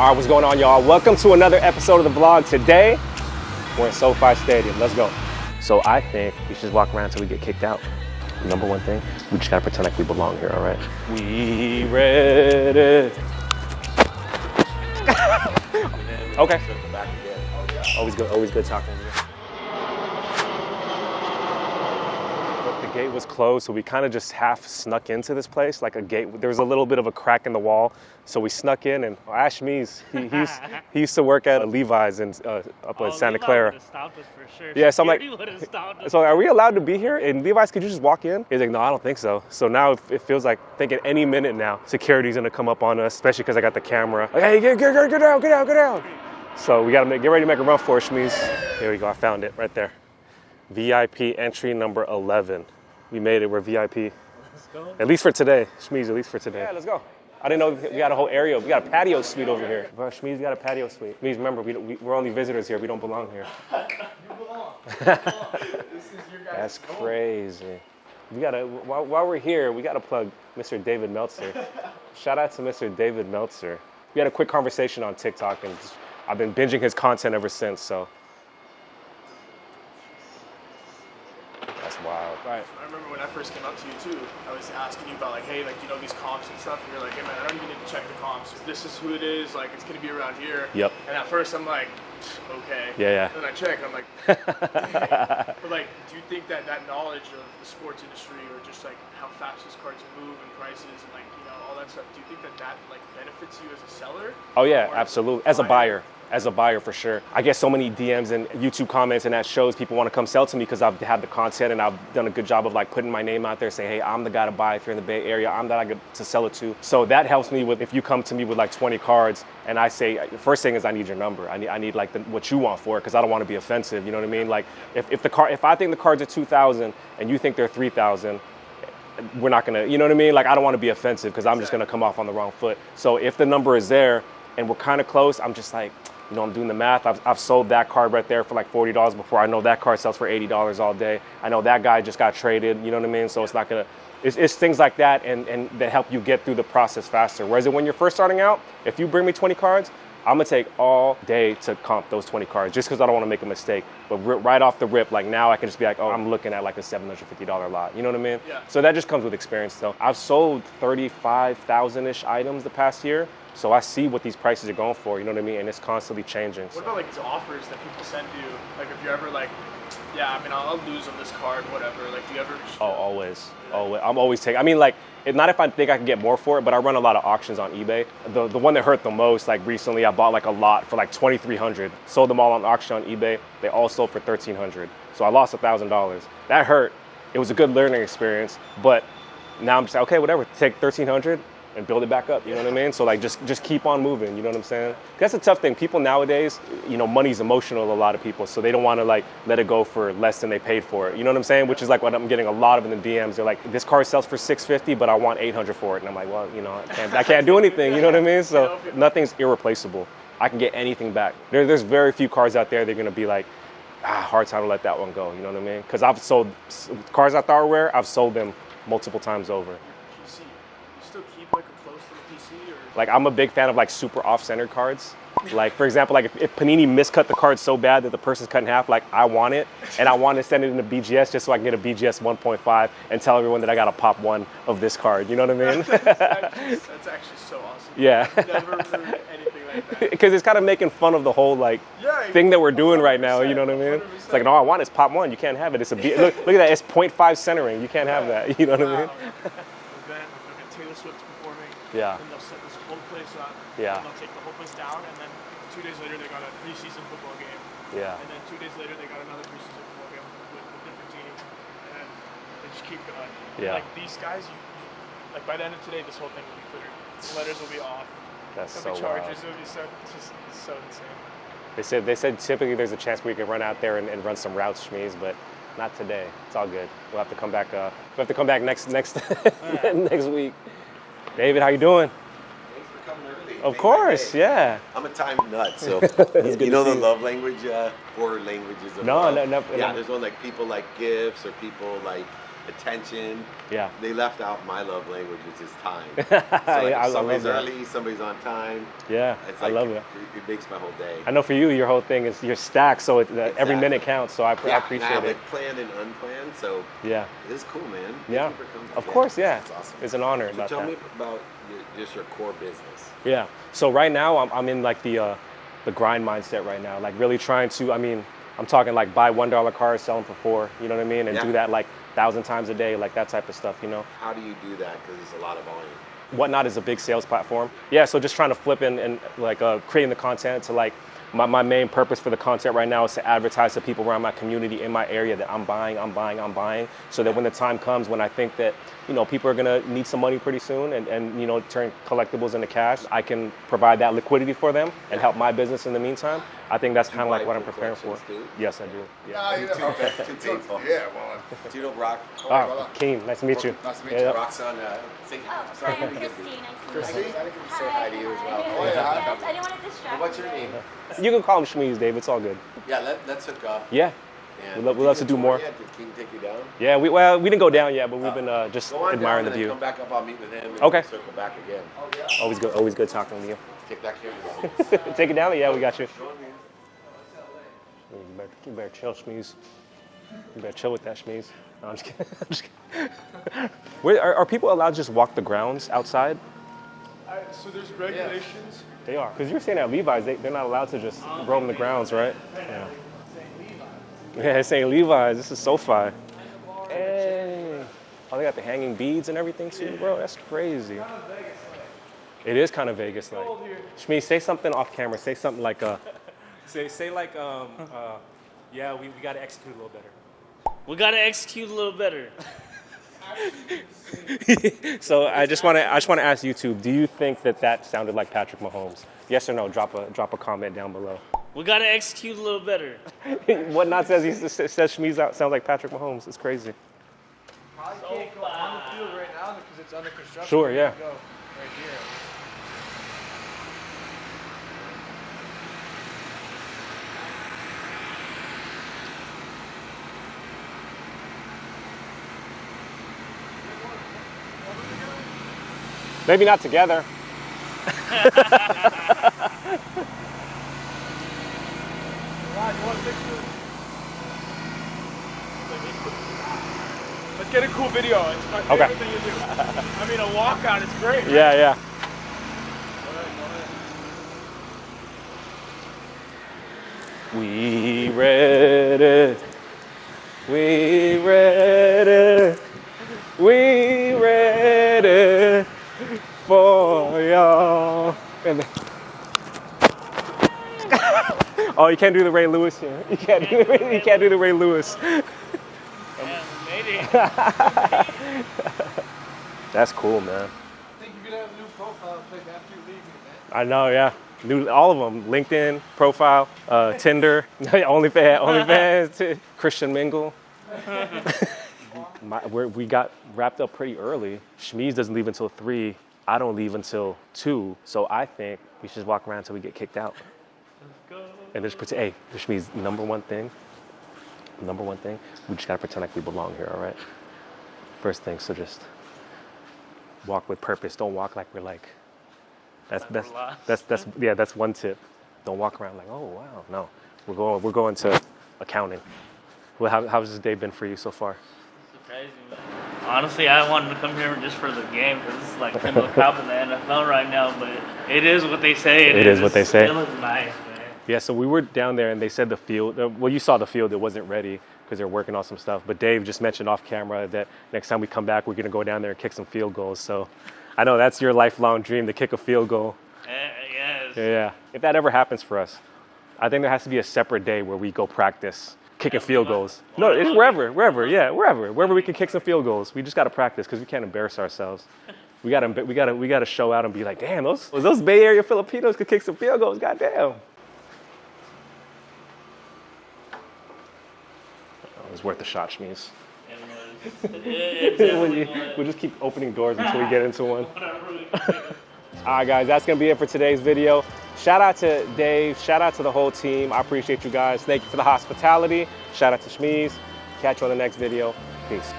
All right, what's going on, y'all? Welcome to another episode of the vlog. Today, we're in SoFi Stadium. Let's go. So I think we should just walk around until we get kicked out. Number one thing, we just gotta pretend like we belong here, all right? We ready. Okay. Always good talking to you. The gate was closed, so we kind of just half snuck into this place, like a gate. There was a little bit of a crack in the wall, so we snuck in. And Ash Mees, he used to work at Levi's in up in Santa Clara. Levi would have stopped us for sure. Yeah, so I'm like, us. so are we allowed to be here? In Levi's, could you just walk in? He's like, no, I don't think so. So now it feels like, thinking any minute now, security's gonna come up on us, especially because I got the camera. Like, hey, get down. So we gotta get ready to make a run for it, Shmeez. Here we go, I found it right there. VIP entry number 11. We made it, we're VIP. Let's go. At least for today, Shmeez, at least for today. Yeah, let's go. I didn't know we got a whole area. We got a patio suite over here. Bro, Shmeez got a patio suite. Shmeez, remember, we're only visitors here. We don't belong here. You belong. This is your guys' That's crazy. We gotta, while we're here, we gotta plug Mr. David Meltzer. Shout out to Mr. David Meltzer. We had a quick conversation on TikTok, and I've been binging his content ever since, so. That's wild. Right. I remember when I first came up to you too, I was asking you about like, hey, like, you know, these comps and stuff, and you're like, hey man, I don't even need to check the comps. This is who it is, like, it's gonna be around here. Yep. And at first I'm like, okay. Yeah. And then I check and I'm like, dang. But like, do you think that knowledge of the sports industry, or just like how fast these cards move and prices and like, you know, all that stuff, do you think that like benefits you as a seller? Oh yeah, absolutely. As a buyer for sure. I get so many DMs and YouTube comments, and that shows people want to come sell to me because I've had the content and I've done a good job of like putting my name out there, saying, hey, I'm the guy to buy if you're in the Bay Area. I'm the guy to sell it to. So that helps me with, if you come to me with like 20 cards and I say, first thing is I need your number. I need like what you want for it, because I don't want to be offensive. You know what I mean? Like if I think the cards are 2,000 and you think they're 3,000, we're not gonna, you know what I mean? Like, I don't want to be offensive because I'm just gonna come off on the wrong foot. So if the number is there and we're kind of close, I'm just like, you know, I'm doing the math. I've sold that card right there for like $40 before. I know that card sells for $80 all day. I know that guy just got traded, you know what I mean? So it's not gonna, it's things like that and that help you get through the process faster. Whereas when you're first starting out, if you bring me 20 cards, I'm gonna take all day to comp those 20 cards just because I don't want to make a mistake. But right off the rip, like now I can just be like, oh, I'm looking at like a $750 lot. You know what I mean? Yeah. So that just comes with experience though. I've sold 35,000-ish items the past year. So I see what these prices are going for, you know what I mean? And it's constantly changing. What about like these offers that people send you? Like if you're ever like, yeah, I mean, I'll lose on this card, whatever. Like, do you ever? Oh, always. I'm always taking. I mean, like, not if I think I can get more for it, but I run a lot of auctions on eBay. The one that hurt the most, like recently, I bought like a lot for like $2,300. Sold them all on auction on eBay. They all sold for $1,300. So I lost $1,000. That hurt. It was a good learning experience, but now I'm just like, okay, whatever. Take $1,300 and build it back up. You know what I mean? So like, just keep on moving. You know what I'm saying? That's a tough thing. People nowadays, you know, money's emotional. A lot of people, so they don't want to like let it go for less than they paid for it. You know what I'm saying? Which is like what I'm getting a lot of in the DMs. They're like, this card sells for $650, but I want $800 for it. And I'm like, well, you know, I can't do anything. You know what I mean? So nothing's irreplaceable. I can get anything back. There's very few cards out there. They're gonna be like, hard time to let that one go. You know what I mean? Because I've sold cards I thought were rare. I've sold them multiple times over. Still keep like a close to the PC, or like I'm a big fan of like super off-centered cards. Like for example, like if Panini miscut the card so bad that the person's cut in half, like I want it, and I want to send it in a BGS just so I can get a BGS 1.5 and tell everyone that I got a pop one of this card. You know what I mean? that's actually so awesome. Yeah. I've never heard anything like that. Because it's kind of making fun of the whole like thing that we're doing right now. You know what I mean? 100%. It's like, no, I want is pop one. You can't have it. It's a look at that. It's 0.5 centering. You can't have that. You know what I mean? Taylor Swift performing. Yeah. And they'll set this whole place up. Yeah. And they'll take the whole place down, and then 2 days later they got a preseason football game. Yeah. And then 2 days later they got another preseason football game with different teams, and they just keep going. Yeah. Like these guys, like by the end of today, this whole thing will be cleared. The letters will be off. That's There'll so be charges. wild. It'll be so insane. They said typically there's a chance we can run out there and run some routes, Shmeez, but not today. It's all good. We'll have to come back. We'll have to come back next next week. David, how you doing? Thanks for coming early. Of course, yeah. I'm a time nut, so you know the love language, 4 languages of love. No. Yeah, there's one like people like gifts, or people like attention. Yeah. They left out my love language, which is time. So Yeah, I if love somebody's that. early, somebody's on time. Yeah, It's I like, love it. It makes my whole day. I know for you, your whole thing is you're stacked, so every Exactly. minute counts. So I Yeah, and I appreciate have it. like planned and unplanned, so Yeah, it's cool, man. Thank yeah. you for coming. Of course, yeah. It's awesome. It's an honor So about tell that. me about just your core business. Yeah. So right now I'm in like the grind mindset right now. Like really trying to. I mean, I'm talking like buy $1 cars, sell them for $4. You know what I mean? And Yeah. do that like 1,000 times a day, like that type of stuff. You know. How do you do that? Because it's a lot of volume. Whatnot is a big sales platform. Yeah, so just trying to flip and like creating the content to like my main purpose for the content right now is to advertise to people around my community in my area that I'm buying, so that when the time comes when I think that, you know, people are gonna need some money pretty soon and you know, turn collectibles into cash, I can provide that liquidity for them and help my business in the meantime. I think that's kind of like what I'm preparing for. Too? Yes, I do. Yeah. Nah, you know, okay. Too painful. Yeah, well, Do you know Rock? Oh, Keen, nice to meet you. Nice to meet Yeah, you. yeah. Rock's on. Say, Oh, sorry, hi, I'm let me get Christine. Nice to meet Christine? you. I think we can say hi to you as well. Oh, yeah, hi. Yes, I didn't want to distract What's your you. name? You can call him Shmeez, Dave. It's all good. Yeah, let's hook up. Yeah. And We'd love to do more. Did King take you down? Yeah, we didn't go down yet, but we've been just Go on admiring down the and then view. come back up. I'll meet with him. And Okay. we'll circle back again. Always good talking with you. Take that camera down. Take it down? Yeah, we got you. You better chill, Shmeez. You better chill with that, Shmeez. No, I'm just kidding. I'm just kidding. Are people allowed to just walk the grounds outside? So there's regulations. They are. Because you're saying at Levi's, they're not allowed to just roam the grounds, right? Yeah. Yeah, it's saying Levi's. This is SoFi. Hey. Oh, they got the hanging beads and everything too, bro. That's crazy. It is kind of Vegas like. Shmeez, say something off camera. Say something like say like yeah, we got to execute a little better. We gotta execute a little better. So I just want to ask YouTube, do you think that sounded like Patrick Mahomes? Yes or no? Drop a comment down below. We gotta execute a little better. What not says says Shmeez out sounds like Patrick Mahomes. It's crazy. Probably can't go on the field right now because it's under construction. Sure, We yeah. can go right here. Maybe not together. Rod, you want a picture? Let's get a cool video. It's my favorite Okay. thing to do. I mean, a walkout is great. Right? Yeah, yeah. We ready. We ready. We ready for y'all. Oh, you can't do the Ray Lewis here. You can't do the Ray Lewis. Yeah, we made it. That's cool, man. I think you're gonna have a new profile in place after you leave here, man. I know, yeah. All of them. LinkedIn, profile, Tinder, OnlyFans, Christian Mingle. We got wrapped up pretty early. Shmeez doesn't leave until 3. I don't leave until 2. So I think we should walk around until we get kicked out. Go. And just pretend, hey, Shmeez, number one thing, we just gotta pretend like we belong here, all right? First thing, so just walk with purpose. Don't walk like we're like, that's one tip. Don't walk around like, oh wow, no. We're going to accounting. Well, how's this day been for you so far? Surprising, man. Honestly, I wanted to come here just for the game because it's like kind of a crowd in the NFL right now. But it is what they say. It is what they say. It looks nice, man. Yeah, so we were down there and they said the field, well, you saw the field, it wasn't ready because they're working on some stuff. But Dave just mentioned off camera that next time we come back, we're going to go down there and kick some field goals. So I know that's your lifelong dream, to kick a field goal. Yes. Yeah. If that ever happens for us, I think there has to be a separate day where we go practice kicking field goals. No, it's wherever we can kick some field goals. We just got to practice because we can't embarrass ourselves. We got to show out and be like, damn, those Bay Area Filipinos could kick some field goals. Goddamn. It was worth a shot, Shmeez. We'll just keep opening doors until we get into one. All right, guys, that's going to be it for today's video. Shout out to Dave. Shout out to the whole team. I appreciate you guys. Thank you for the hospitality. Shout out to Shmeez. Catch you on the next video. Peace.